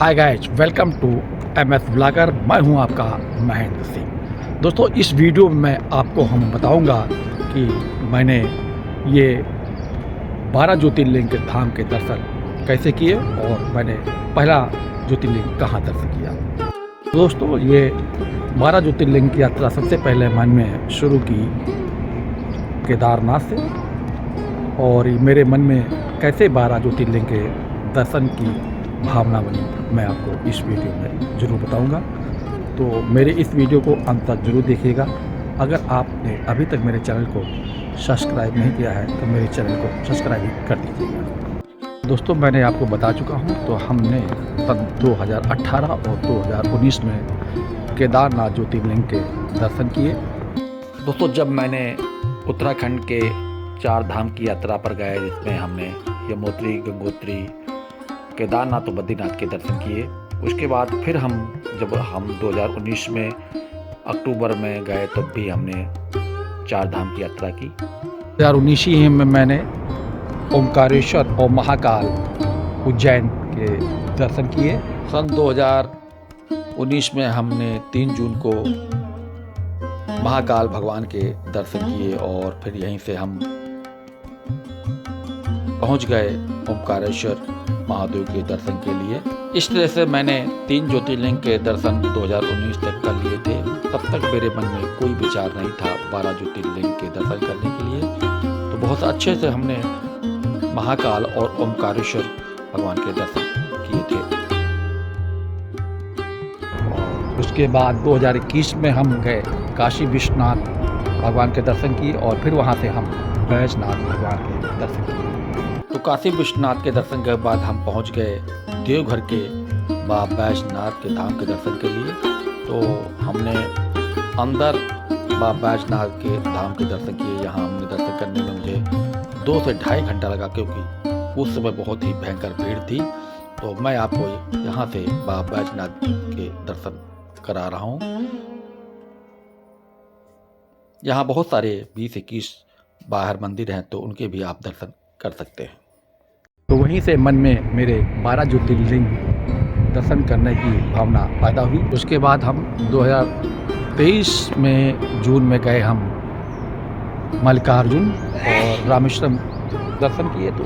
Hi guys, welcome to MS blogger. मैं हूं आपका महेंद्र सिंह। दोस्तों, इस वीडियो में मैं आपको बताऊंगा कि मैंने ये 12 ज्योतिर्लिंग के धाम के दर्शन कैसे किए और मैंने पहला ज्योतिर्लिंग कहां दर्शन किया। दोस्तों, ये 12 ज्योतिर्लिंग की यात्रा सबसे पहले मैंने शुरू की केदारनाथ से, और मेरे मन में कैसे 12 ज्योतिर्लिंग के दर्शन की भावना बनी मैं आपको इस वीडियो में ज़रूर बताऊंगा। तो मेरे इस वीडियो को अंत तक ज़रूर देखिएगा। अगर आपने अभी तक मेरे चैनल को सब्सक्राइब नहीं किया है तो मेरे चैनल को सब्सक्राइब भी कर दीजिएगा। दोस्तों, मैंने आपको बता चुका हूं, तो हमने सन 2018 और 2019 में केदारनाथ ज्योतिर्लिंग के दर्शन किए। दोस्तों, जब मैंने उत्तराखंड के 4 धाम की यात्रा पर गए, जिसमें हमने यमुनोत्री, गंगोत्री, केदारनाथ और बद्रीनाथ के दर्शन किए, उसके बाद फिर हम 2019 में अक्टूबर में गए, तब भी हमने 4 धाम की यात्रा की। 2019 ही में मैंने ओमकारेश्वर और महाकाल उज्जैन के दर्शन किए। सन 2019 में हमने 3 जून को महाकाल भगवान के दर्शन किए और फिर यहीं से हम पहुंच गए ओमकारेश्वर महादेव के दर्शन के लिए। इस तरह से मैंने 3 ज्योतिर्लिंग के दर्शन 2019 तक कर लिए थे। तब तक मेरे मन में कोई विचार नहीं था 12 ज्योतिर्लिंग के दर्शन करने के लिए। तो बहुत अच्छे से हमने महाकाल और ओमकारेश्वर भगवान के दर्शन किए थे। उसके बाद 2021 में हम गए काशी विश्वनाथ भगवान के दर्शन किए और फिर वहाँ से हम बैजनाथ भगवान के दर्शन किए। तो काशी विश्वनाथ के दर्शन के बाद हम पहुंच गए देवघर के बाबा बैजनाथ के धाम के दर्शन के लिए। तो हमने अंदर बाबा बैजनाथ के धाम के दर्शन किए। यहाँ हमने दर्शन करने में मुझे 2 से ढाई घंटा लगा, क्योंकि उस समय बहुत ही भयंकर भीड़ थी। तो मैं आपको यहाँ से बाबा बैजनाथ के दर्शन करा रहा हूँ। यहाँ बहुत सारे 20-21 बाहर मंदिर हैं, तो उनके भी आप दर्शन कर सकते हैं। तो वहीं से मन में मेरे 12 ज्योतिर्लिंग दर्शन करने की भावना पैदा हुई। उसके बाद हम 2023 में जून में गए हम मल्लिकार्जुन और रामेश्वरम दर्शन किए। तो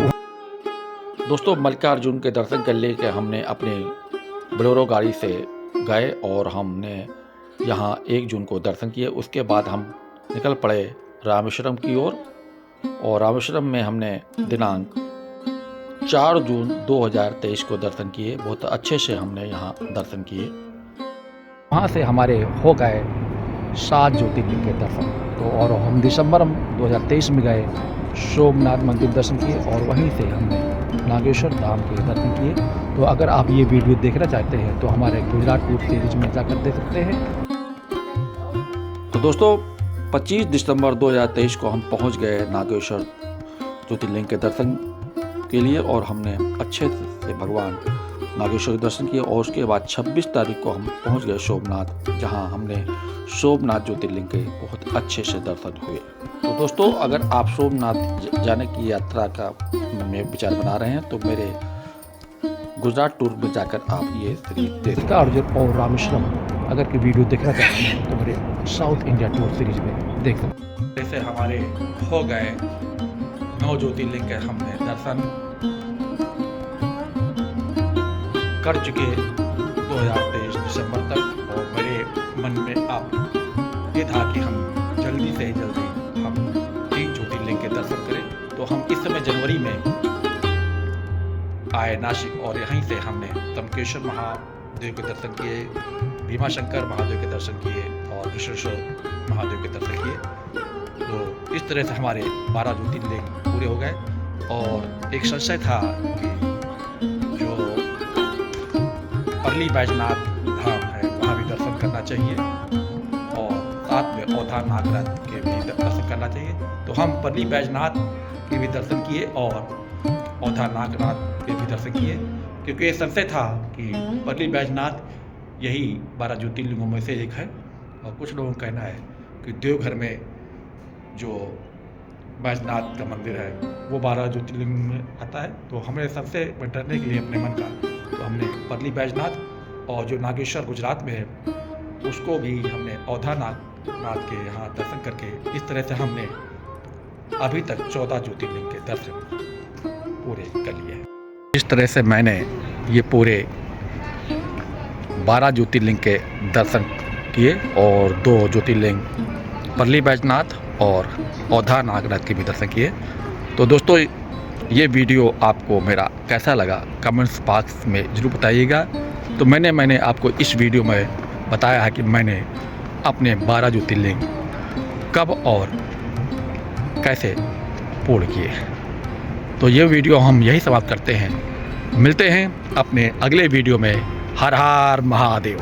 दोस्तों, मल्लिकार्जुन के दर्शन कर लेके हमने अपने बोलेरो गाड़ी से गए और हमने यहाँ 1 जून को दर्शन किए। उसके बाद हम निकल पड़े रामेश्वरम की ओर, और रामेश्वरम में हमने दिनांक 4 जून 2023 को दर्शन किए। बहुत अच्छे से हमने यहाँ दर्शन किए। वहाँ से हमारे हो गए 7 ज्योतिर्लिंग के दर्शन। तो और हम दिसंबर 2023 में गए सोमनाथ मंदिर दर्शन किए और वहीं से हमने नागेश्वर धाम के दर्शन किए। तो अगर आप ये वीडियो देखना चाहते हैं तो हमारे गुजरात टूर सीरीज में जाकर देख सकते हैं। तो दोस्तों, 25 दिसंबर 2023 को हम पहुंच गए नागेश्वर ज्योतिर्लिंग के दर्शन के लिए, और हमने अच्छे से भगवान नागेश्वर के दर्शन किए। और उसके बाद 26 तारीख को हम पहुंच गए सोमनाथ, जहां हमने सोमनाथ ज्योतिर्लिंग के बहुत अच्छे से दर्शन हुए। तो दोस्तों, अगर आप सोमनाथ जाने की यात्रा का में विचार बना रहे हैं तो मेरे गुजरात टूर में जाकर आप ये सीरीज देख सकते हैं। और रामेश्वरम अगर की वीडियो देखना चाहते हैं तो मेरे साउथ इंडिया टूर सीरीज में देख सकते हैं। जैसे हमारे हो गए 9 ज्योतिर्लिंग के हमने दर्शन कर चुके 2023 दिसंबर तक, और मेरे मन में अब ये था कि हम जल्दी से जल्दी हम 3 ज्योतिर्लिंग के दर्शन करें। तो हम इस समय जनवरी में आए नासिक, और यहीं से हमने त्र्यंबकेश्वर महादेव के दर्शन किए, भीमाशंकर महादेव के दर्शन किए और ऋषिकेश्वर महादेव के दर्शन किए। तो इस तरह से हमारे 12 ज्योतिर्लिंग पूरे हो गए। और एक संशय था कि जो परली बैजनाथ धाम है वहाँ भी दर्शन करना चाहिए, और साथ में औधा नागराज के भी दर्शन करना चाहिए। तो हम परली बैजनाथ के भी दर्शन किए और औधा नागराज के भी दर्शन किए, क्योंकि ये संशय था कि परली बैजनाथ यही 12 ज्योतिर्लिंगों में से एक है। और कुछ लोगों का कहना है कि देवघर में जो बैजनाथ का मंदिर है वो 12 ज्योतिर्लिंग में आता है। तो हमें सबसे बटरने के लिए अपने मन का तो हमने परली बैजनाथ और जो नागेश्वर गुजरात में है उसको भी हमने औधा नाथ के यहाँ दर्शन करके इस तरह से हमने अभी तक 14 ज्योतिर्लिंग के दर्शन पूरे कर लिए हैं। इस तरह से मैंने ये पूरे 12 ज्योतिर्लिंग के दर्शन किए और 2 ज्योतिर्लिंग परली बैजनाथ और औधा नागनाथ के भी दर्शन किए। तो दोस्तों ये वीडियो आपको मेरा कैसा लगा कमेंट्स बॉक्स में ज़रूर बताइएगा। तो मैंने आपको इस वीडियो में बताया है कि मैंने अपने 12 ज्योतिर्लिंग कब और कैसे पूर्ण किए। तो ये वीडियो हम यही समाप्त करते हैं। मिलते हैं अपने अगले वीडियो में। हर हर महादेव।